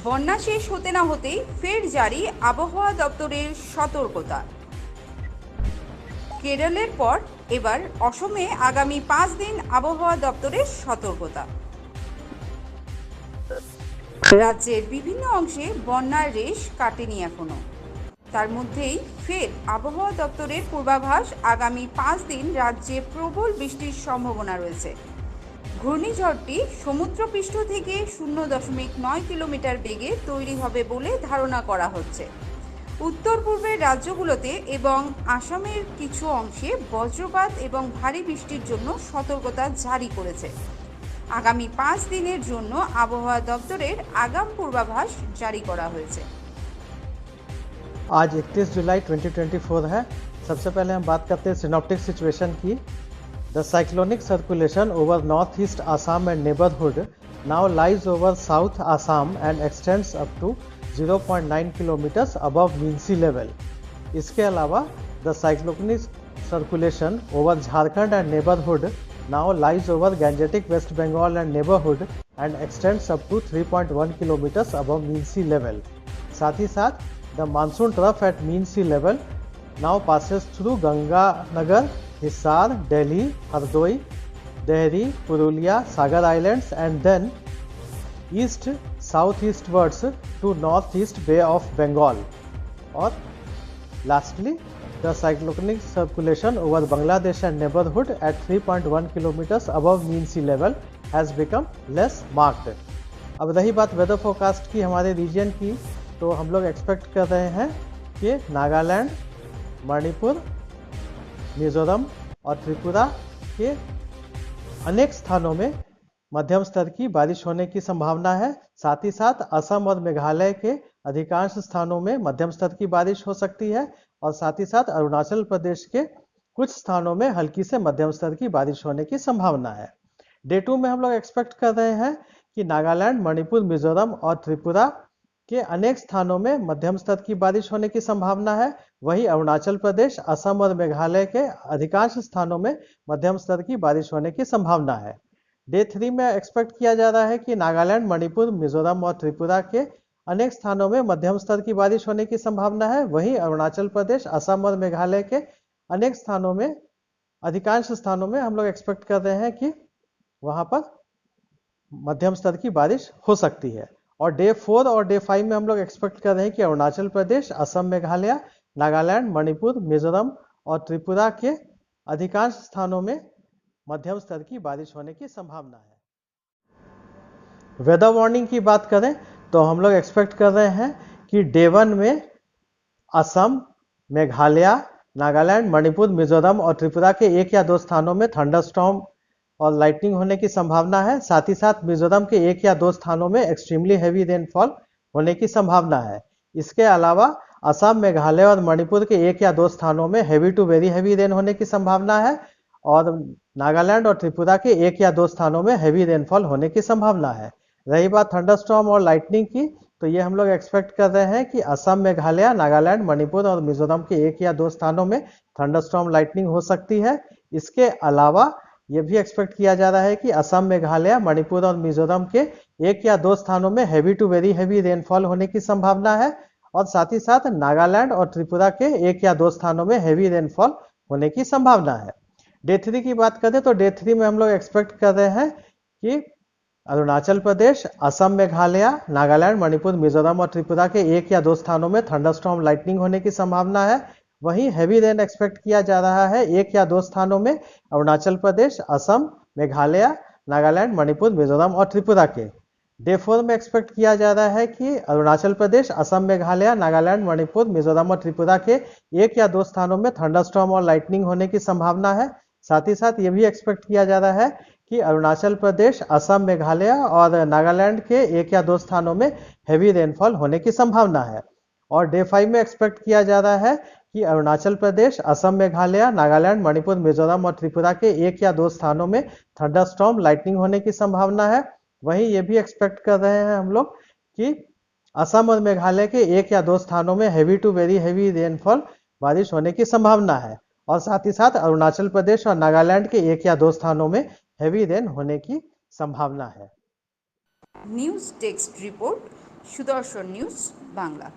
বন্যা শেষ হতে না হতেই ফের জারি আবহাওয়া দপ্তরের সতর্কতা। কেরলের পর এবার অসমে আগামী 5 দিন আবহাওয়া দপ্তরের সতর্কতা। রাজ্যের বিভিন্ন অংশে বন্যার রেশ কাটেনি এখনো, তার মধ্যেই ফের আবহাওয়া দপ্তরের পূর্বাভাস, আগামী 5 দিন রাজ্যে প্রবল বৃষ্টির সম্ভাবনা রয়েছে। ঘূর্ণিঝড়টি সমুদ্রপৃষ্ঠ থেকে 0.9 কিলোমিটার বেগে তৈরি হবে বলে ধারণা করা হচ্ছে। উত্তর পূর্বের রাজ্যগুলোতে এবং আসামের কিছু অংশে বজ্রপাত এবং ভারী বৃষ্টির জন্য সতর্কতা জারি করেছে। আগামী 5 দিনের জন্য আবহাওয়া দপ্তরের আগাম পূর্বাভাস জারি করা হয়েছে। आज 31 जुलाई 2024 है। सबसे पहले हम बात करते हैं सिनॉप्टिक सिचुएशन की। The cyclonic circulation over north east Assam and neighbourhood now lies over south Assam and extends up to 0.9 kilometres above mean sea level. इसके अलावा the cyclonic circulation over Jharkhand and neighbourhood now lies over Gangetic West Bengal and neighbourhood and extends up to 3.1 kilometres above mean sea level. साथ ही साथ the monsoon trough at mean sea level now passes through Ganganagar, Hisar, Delhi, Hardoi, Dehri, Purulia, Sagar Islands and then east southeastwards to northeast Bay of Bengal. Or lastly, the cyclonic circulation over Bangladesh and neighborhood at 3.1 kilometers above mean sea level has become less marked. अब रही बात weather forecast की हमारे reason की, तो हम लोग expect कर रहे हैं कि नागालैंड, मणिपुर, मिजोरम और त्रिपुरा के अनेक स्थानों में मध्यम स्तर की बारिश होने की संभावना है। साथ ही साथ असम और मेघालय के अधिकांश स्थानों में मध्यम स्तर की बारिश हो सकती है और साथ ही साथ अरुणाचल प्रदेश के कुछ स्थानों में हल्की से मध्यम स्तर की बारिश होने की संभावना है। डे 2 में हम लोग एक्सपेक्ट कर रहे हैं कि नागालैंड, मणिपुर, मिजोरम और त्रिपुरा के अनेक स्थानों में मध्यम स्तर की बारिश होने की संभावना है। वहीं अरुणाचल प्रदेश, असम और मेघालय के अधिकांश स्थानों में मध्यम स्तर की बारिश होने की संभावना है। डे 3 में एक्सपेक्ट किया जा रहा है कि नागालैंड, मणिपुर, मिजोरम और त्रिपुरा के अनेक स्थानों में मध्यम स्तर की बारिश होने की संभावना है। वहीं अरुणाचल प्रदेश, असम और मेघालय के अनेक स्थानों में, अधिकांश स्थानों में हम लोग एक्सपेक्ट कर रहे हैं कि वहां पर मध्यम स्तर की बारिश हो सकती है। और डे 4 और डे 5 में हम लोग एक्सपेक्ट कर रहे हैं कि अरुणाचल प्रदेश, असम, मेघालय, नागालैंड, मणिपुर, मिजोरम और त्रिपुरा के अधिकांश स्थानों में मध्यम स्तर की बारिश होने की संभावना है। वेदर वार्निंग की बात करें तो हम लोग एक्सपेक्ट कर रहे हैं कि डे 1 में असम, मेघालय, नागालैंड, मणिपुर, मिजोरम और त्रिपुरा के 1 या 2 स्थानों में थंडरस्टॉर्म और लाइटनिंग होने की संभावना है। साथ ही साथ मिजोरम के 1 या 2 स्थानों में एक्सट्रीमली हैवी रेनफॉल होने की संभावना है। इसके अलावा असम, मेघालय और मणिपुर के 1 या 2 स्थानों में heavy to very heavy rain होने की संभावना है और नागालैंड और त्रिपुरा के 1 या 2 स्थानों में हैवी रेनफॉल होने की संभावना है। रही बात थंडरस्टॉर्म और लाइटनिंग की, तो ये हम लोग एक्सपेक्ट कर रहे हैं कि असम, मेघालय, नागालैंड, मणिपुर और मिजोरम के 1 या 2 स्थानों में थंडरस्टॉर्म लाइटनिंग हो सकती है। इसके अलावा यह भी एक्सपेक्ट किया जा रहा है कि असम, मेघालय, मणिपुर और मिजोरम के 1 या 2 स्थानों में heavy to very heavy rainfall होने की संभावना है और साथ ही साथ नागालैंड और त्रिपुरा के 1 या 2 स्थानों में हैवी रेनफॉल होने की संभावना है। डे 3 की बात करें तो डे 3 में हम लोग एक्सपेक्ट कर रहे हैं कि अरुणाचल प्रदेश, असम, मेघालय, नागालैंड, मणिपुर, मिजोरम और त्रिपुरा के 1 या 2 स्थानों में थंडरस्टॉर्म लाइटनिंग होने की संभावना है। वहीं हैवी रेन एक्सपेक्ट किया जा रहा है 1 या 2 स्थानों में अरुणाचल प्रदेश, असम, मेघालय, नागालैंड, मणिपुर, मिजोरम और त्रिपुरा के। डे 4 में एक्सपेक्ट किया जा रहा है कि अरुणाचल प्रदेश, असम, मेघालय, नागालैंड, मणिपुर, मिजोरम और त्रिपुरा के 1 या 2 स्थानों में थंडरस्टॉर्म और लाइटनिंग होने की संभावना है। साथ ही साथ ये भी एक्सपेक्ट किया जा रहा है कि अरुणाचल प्रदेश, असम, मेघालय और नागालैंड के 1 या 2 स्थानों में हैवी रेनफॉल होने की संभावना है। और डे 5 में एक्सपेक्ट किया जा रहा है कि अरुणाचल प्रदेश, असम, मेघालय, नागालैंड, मणिपुर, मिजोरम और त्रिपुरा के 1 या 2 स्थानों में थंडरस्टॉर्म लाइटनिंग होने की संभावना है। वहीं ये भी एक्सपेक्ट कर रहे हैं हम लोग कि असम और मेघालय के 1 या 2 स्थानों में heavy to very heavy rainfall बारिश होने की संभावना है और साथ ही साथ अरुणाचल प्रदेश और नागालैंड के 1 या 2 स्थानों में हैवी रेन होने की संभावना है। न्यूज टेक्स्ट रिपोर्ट সুদর্শন নিউজ বাংলা।